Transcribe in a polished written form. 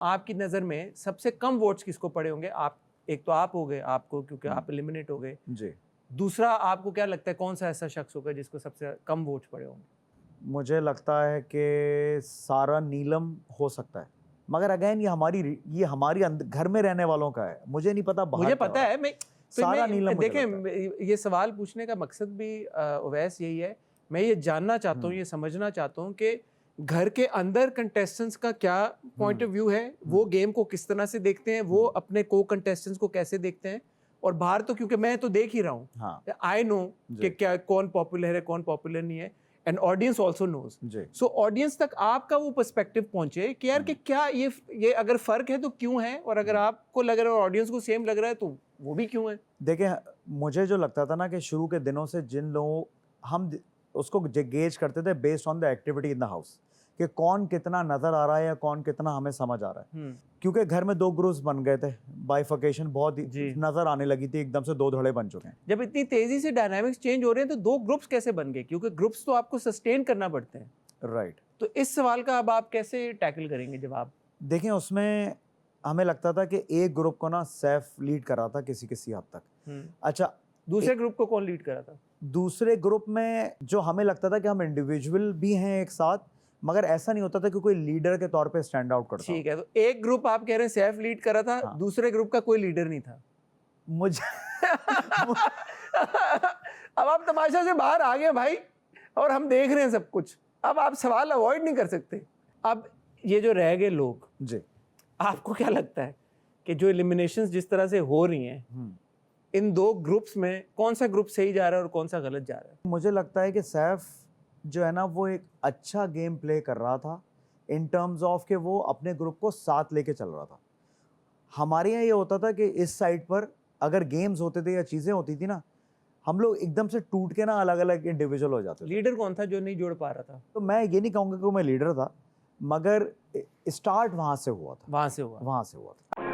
आपकी नज़र में सबसे कम वोट्स किसको पड़े होंगे? आप, एक तो आप हो गए, आपको, क्योंकि आप एलिमिनेट हो गए जी। दूसरा आपको क्या लगता है कौन सा ऐसा शख्स होगा जिसको सबसे कम वोट्स पड़े होंगे? मुझे लगता है कि सारा नीलम हो सकता है, मगर अगेन ये हमारी घर में रहने वालों का है, मुझे नहीं पता बाहर मुझे क्या पता हो रहा है, सारा नीलम मुझे लगता है। देखें, ये सवाल पूछने का मकसद भी उवैस यही है, मैं ये जानना चाहता हूँ, ये समझना चाहता हूँ कि घर के अंदर कंटेस्टेंट्स का क्या पॉइंट ऑफ व्यू है, वो गेम को किस तरह से देखते हैं, वो अपने को कंटेस्टेंट्स को कैसे देखते हैं, और बाहर तो क्योंकि मैं तो देख ही रहा हूँ, आई नो कि क्या कौन पॉपुलर है कौन पॉपुलर नहीं है, and audience also knows. So audience तक आपका वो पर्सपेक्टिव पहुंचे कि यार कि क्या ये अगर फर्क है तो क्यों है, और अगर आपको लग रहा है और ऑडियंस को सेम लग रहा है तो वो भी क्यों है? देखिए, मुझे जो लगता था ना कि शुरू के दिनों से जिन लोगों हम उसको गेज करते थे based on the activity in the house, कि कौन कितना नजर आ रहा है या कौन कितना हमें समझ आ रहा है, क्योंकि घर में 2 ग्रुप्स बन गए थे, बाइफिकेशन बहुत नजर आने लगी थी, एकदम से 2 धड़े बन चुके हैं। जब इतनी तेजी से डायनामिक्स चेंज हो रहे हैं तो 2 ग्रुप्स कैसे बन गए? क्योंकि ग्रुप्स तो आपको सस्टेन करना पड़ते हैं। राइट। तो इस सवाल का अब आप कैसे टैकल करेंगे जवाब? देखिए, उसमें हमें लगता था कि एक ग्रुप को ना सैफ लीड कर रहा था किसी हद तक। अच्छा, दूसरे ग्रुप को कौन लीड कर रहा था? दूसरे ग्रुप में जो हमें लगता था कि हम इंडिविजुअल भी हैं एक साथ, मगर ऐसा नहीं होता था कि कोई लीडर के तौर पे स्टैंड आउट करता। ठीक है, तो एक ग्रुप आप कह रहे हैं सैफ लीड कर रहा था, दूसरे ग्रुप का कोई लीडर नहीं था। मुझे अब आप तमाशा से बाहर आ गए भाई, और हम देख रहे हैं सब कुछ, अब आप सवाल अवॉइड नहीं कर सकते। अब ये जो रह गए लोग जी, आपको क्या लगता है कि जो एलिमिनेशंस जिस तरह से हो रही हैं, इन 2 ग्रुप्स में कौन सा ग्रुप सही जा रहा है और कौन सा गलत जा रहा है? मुझे लगता है कि सैफ जो है ना वो एक अच्छा गेम प्ले कर रहा था इन टर्म्स ऑफ कि वो अपने ग्रुप को साथ लेके चल रहा था। हमारे यहाँ ये होता था कि इस साइड पर अगर गेम्स होते थे या चीज़ें होती थी ना, हम लोग एकदम से टूट के ना अलग अलग इंडिविजुअल हो जाते थे। लीडर कौन था जो नहीं जोड़ पा रहा था? तो मैं ये नहीं कहूँगा कि मैं लीडर था, मगर स्टार्ट वहाँ से हुआ था। वहाँ से हुआ था।